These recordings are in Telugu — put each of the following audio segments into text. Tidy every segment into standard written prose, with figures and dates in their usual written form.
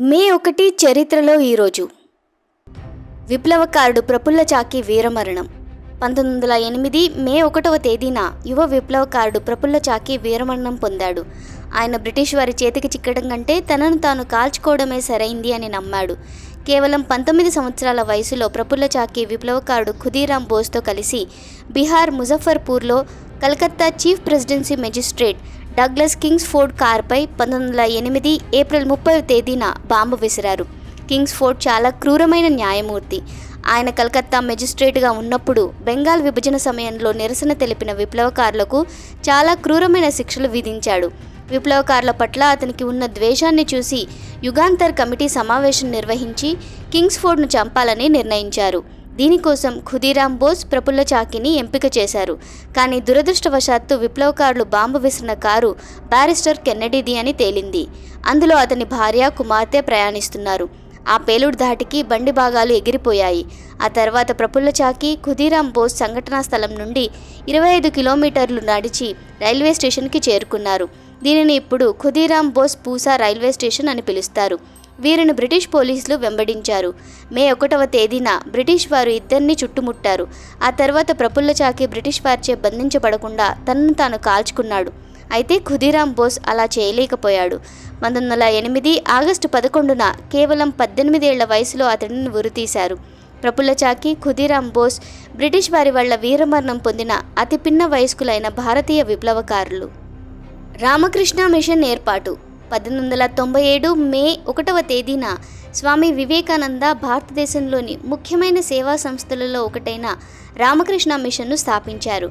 మే 1 చరిత్రలో ఈరోజు విప్లవకారుడు ప్రఫుల్ల చాకి వీరమరణం. 1908 మే 1వ తేదీన యువ విప్లవకారుడు ప్రఫుల్ల చాకి వీరమరణం పొందాడు. ఆయన బ్రిటిష్ వారి చేతికి చిక్కడం కంటే తనను తాను కాల్చుకోవడమే సరైంది అని నమ్మాడు. కేవలం 19 సంవత్సరాల వయసులో ప్రఫుల్ల చాకి విప్లవకారుడు ఖుదీరాం బోస్తో కలిసి బీహార్ ముజఫర్పూర్లో Calcutta chief presidency magistrate Douglas Kingsford కారుపై 1908 ఏప్రిల్ 30వ తేదీన బాంబు విసిరారు. కింగ్స్ఫోర్డ్ చాలా క్రూరమైన న్యాయమూర్తి. ఆయన కలకత్తా మెజిస్ట్రేట్గా ఉన్నప్పుడు బెంగాల్ విభజన సమయంలో నిరసన తెలిపిన విప్లవకారులకు చాలా క్రూరమైన శిక్షలు విధించాడు. విప్లవకారుల పట్ల అతనికి ఉన్న ద్వేషాన్ని చూసి యుగాంతర్ కమిటీ సమావేశం నిర్వహించి కింగ్స్ఫోర్డ్ను చంపాలని నిర్ణయించారు. దీనికోసం ఖుదీరాం బోస్ ప్రఫుల్ల చాకిని ఎంపిక చేశారు. కానీ దురదృష్టవశాత్తు విప్లవకారులు బాంబు విసిరిన కారు బ్యారిస్టర్ కెన్నడీది అని తేలింది. అందులో అతని భార్య, కుమార్తె ప్రయాణిస్తున్నారు. ఆ పేలుడు ధాటికి బండి భాగాలు ఎగిరిపోయాయి. ఆ తర్వాత ప్రఫుల్ల చాకి, ఖుదీరాం బోస్ సంఘటనా స్థలం నుండి 25 కిలోమీటర్లు నడిచి రైల్వే స్టేషన్కి చేరుకున్నారు. దీనిని ఇప్పుడు ఖుదీరాం బోస్ పూసా రైల్వే స్టేషన్ అని పిలుస్తారు. వీరిని బ్రిటిష్ పోలీసులు వెంబడించారు. మే 1వ తేదీన బ్రిటిష్ వారు ఇద్దరిని చుట్టుముట్టారు. ఆ తర్వాత ప్రఫుల్ల చాకి బ్రిటిష్ వారిచే బంధించబడకుండా తనను తాను కాల్చుకున్నాడు. అయితే ఖుదీరాం బోస్ అలా చేయలేకపోయాడు. 1908 ఆగస్టు 11న కేవలం 18 ఏళ్ల వయసులో అతడిని ఉరితీశారు. ప్రఫుల్ల చాకి, ఖుదీరాం బోస్ బ్రిటిష్ వారి వల్ల వీరమరణం పొందిన అతి పిన్న వయస్కులైన భారతీయ విప్లవకారులు. రామకృష్ణ మిషన్ ఏర్పాటు. 1897 మే 1వ తేదీన స్వామి వివేకానంద భారతదేశంలోని ముఖ్యమైన సేవా సంస్థలలో ఒకటైన రామకృష్ణ మిషన్ను స్థాపించారు.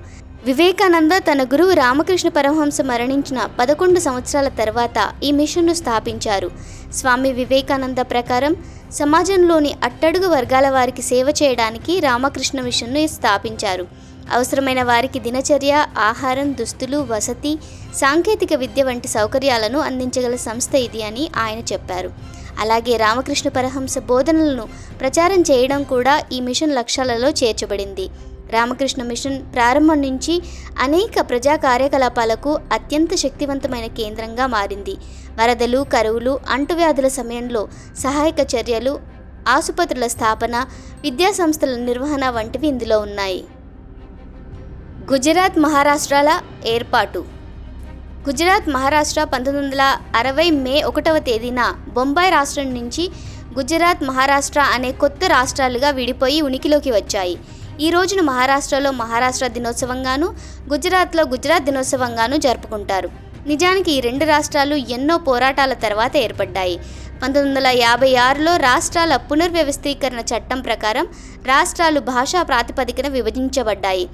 వివేకానంద తన గురువు రామకృష్ణ పరమహంస మరణించిన 11 సంవత్సరాల తర్వాత ఈ మిషన్ను స్థాపించారు. స్వామి వివేకానంద ప్రకారం సమాజంలోని అట్టడుగు వర్గాల వారికి సేవ చేయడానికి రామకృష్ణ మిషన్ను స్థాపించారు. అవసరమైన వారికి దినచర్య, ఆహారం, దుస్తులు, వసతి, సాంకేతిక విద్య వంటి సౌకర్యాలను అందించగల సంస్థ ఇది అని ఆయన చెప్పారు. అలాగే రామకృష్ణ పరమహంస బోధనలను ప్రచారం చేయడం కూడా ఈ మిషన్ లక్ష్యాలలో చేర్చబడింది. రామకృష్ణ మిషన్ ప్రారంభం నుంచి అనేక ప్రజా కార్యకలాపాలకు అత్యంత శక్తివంతమైన కేంద్రంగా మారింది. వరదలు, కరువులు, అంటువ్యాధుల సమయంలో సహాయక చర్యలు, ఆసుపత్రుల స్థాపన, విద్యాసంస్థల నిర్వహణ వంటివి ఇందులో ఉన్నాయి. గుజరాత్, మహారాష్ట్రల ఏర్పాటు. గుజరాత్, మహారాష్ట్ర 1960 మే 1వ తేదీన బొంబాయి రాష్ట్రం నుంచి గుజరాత్, మహారాష్ట్ర అనే కొత్త రాష్ట్రాలుగా విడిపోయి ఉనికిలోకి వచ్చాయి. ఈ రోజును మహారాష్ట్రలో మహారాష్ట్ర దినోత్సవంగాను, గుజరాత్లో గుజరాత్ దినోత్సవంగాను జరుపుకుంటారు. నిజానికి ఈ రెండు రాష్ట్రాలు ఎన్నో పోరాటాల తర్వాత ఏర్పడ్డాయి. 1956లో రాష్ట్రాల పునర్వ్యవస్థీకరణ చట్టం ప్రకారం రాష్ట్రాలు భాషా ప్రాతిపదికన విభజించబడ్డాయి.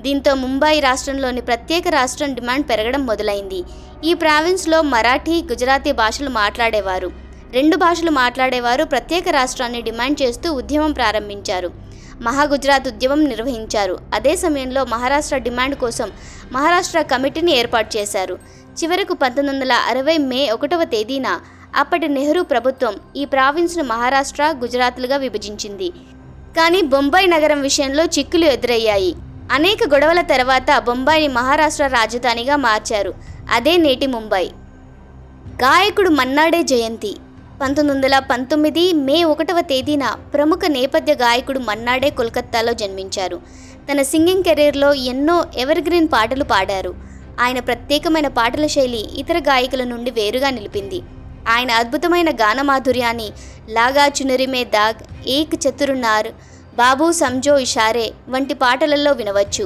దీంతో ముంబాయి రాష్ట్రంలోని ప్రత్యేక రాష్ట్రం డిమాండ్ పెరగడం మొదలైంది. ఈ ప్రావిన్స్లో మరాఠీ, గుజరాతీ భాషలు మాట్లాడేవారు. రెండు భాషలు మాట్లాడేవారు ప్రత్యేక రాష్ట్రాన్ని డిమాండ్ చేస్తూ ఉద్యమం ప్రారంభించారు. మహాగుజరాత్ ఉద్యమం నిర్వహించారు. అదే సమయంలో మహారాష్ట్ర డిమాండ్ కోసం మహారాష్ట్ర కమిటీని ఏర్పాటు చేశారు. చివరకు 1960 మే 1వ తేదీన అప్పటి నెహ్రూ ప్రభుత్వం ఈ ప్రావిన్స్ను మహారాష్ట్ర, గుజరాత్లుగా విభజించింది. కానీ బొంబాయి నగరం విషయంలో చిక్కులు ఎదురయ్యాయి. అనేక గొడవల తర్వాత బొంబాయిని మహారాష్ట్ర రాజధానిగా మార్చారు. అదే నేటి ముంబై. గాయకుడు మన్నాడే జయంతి. 1919 మే 1వ తేదీన ప్రముఖ నేపథ్య గాయకుడు మన్నాడే కోల్కతాలో జన్మించారు. తన సింగింగ్ కెరీర్లో ఎన్నో ఎవర్గ్రీన్ పాటలు పాడారు. ఆయన ప్రత్యేకమైన పాటల శైలి ఇతర గాయకుల నుండి వేరుగా నిలిపింది. ఆయన అద్భుతమైన గానమాధుర్యాన్ని లాగా చునరి మే దాగ్, ఏక్ చతురునార్, బాబూ సంజో ఇషారే వంటి పాటలలో వినవచ్చు.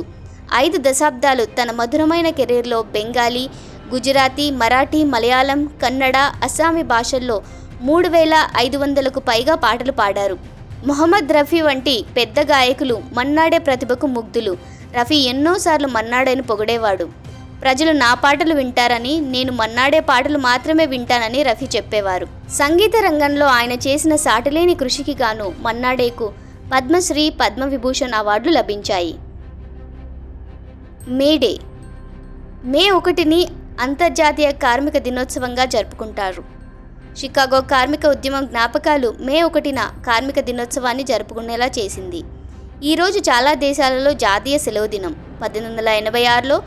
5 దశాబ్దాలు తన మధురమైన కెరీర్లో బెంగాలీ, గుజరాతీ, మరాఠీ, మలయాళం, కన్నడ, అస్సామీ భాషల్లో 3500కు పైగా పాటలు పాడారు. మొహమ్మద్ రఫీ వంటి పెద్ద గాయకులు మన్నాడే ప్రతిభకు ముగ్ధులు. రఫీ ఎన్నోసార్లు మన్నాడేను పొగిడేవాడు. ప్రజలు నా పాటలు వింటారని, నేను మన్నాడే పాటలు మాత్రమే వింటానని రఫీ చెప్పేవారు. సంగీత రంగంలో ఆయన చేసిన సాటిలేని కృషికి గాను మన్నాడేకు పద్మశ్రీ, పద్మవిభూషణ్ అవార్డులు లభించాయి. మేడే. మే 1ని అంతర్జాతీయ కార్మిక దినోత్సవంగా జరుపుకుంటారు. షికాగో కార్మిక ఉద్యమం జ్ఞాపకాలు మే 1న కార్మిక దినోత్సవాన్ని జరుపుకునేలా చేసింది. ఈరోజు చాలా దేశాలలో జాతీయ సెలవు దినం. 1886లో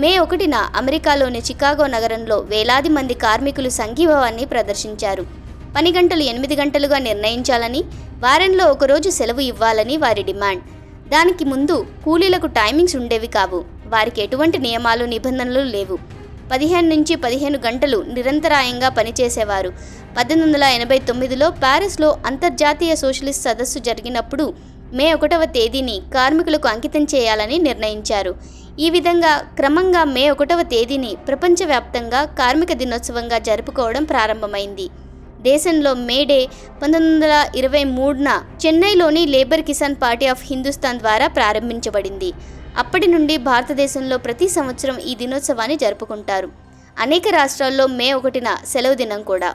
మే 1న అమెరికాలోని చికాగో నగరంలో వేలాది మంది కార్మికులు సంఘీభావాన్ని ప్రదర్శించారు. పని గంటలు 8 గంటలుగా నిర్ణయించాలని, వారంలో ఒకరోజు సెలవు ఇవ్వాలని వారి డిమాండ్. దానికి ముందు కూలీలకు టైమింగ్స్ ఉండేవి కావు. వారికి ఎటువంటి నియమాలు, నిబంధనలు లేవు. 15 నుంచి 15 గంటలు నిరంతరాయంగా పనిచేసేవారు. 1889లో ప్యారిస్లో అంతర్జాతీయ సోషలిస్ట్ సదస్సు జరిగినప్పుడు మే 1వ తేదీని కార్మికులకు అంకితం చేయాలని నిర్ణయించారు. ఈ విధంగా క్రమంగా మే 1వ తేదీని ప్రపంచవ్యాప్తంగా కార్మిక దినోత్సవంగా జరుపుకోవడం ప్రారంభమైంది. దేశంలో మేడే 1923న చెన్నైలోని labour Kisan party of Hindustan ద్వారా ప్రారంభించబడింది. అప్పటి నుండి భారతదేశంలో ప్రతి సంవత్సరం ఈ దినోత్సవాన్ని జరుపుకుంటారు. అనేక రాష్ట్రాల్లో మే 1న సెలవు దినం కూడా.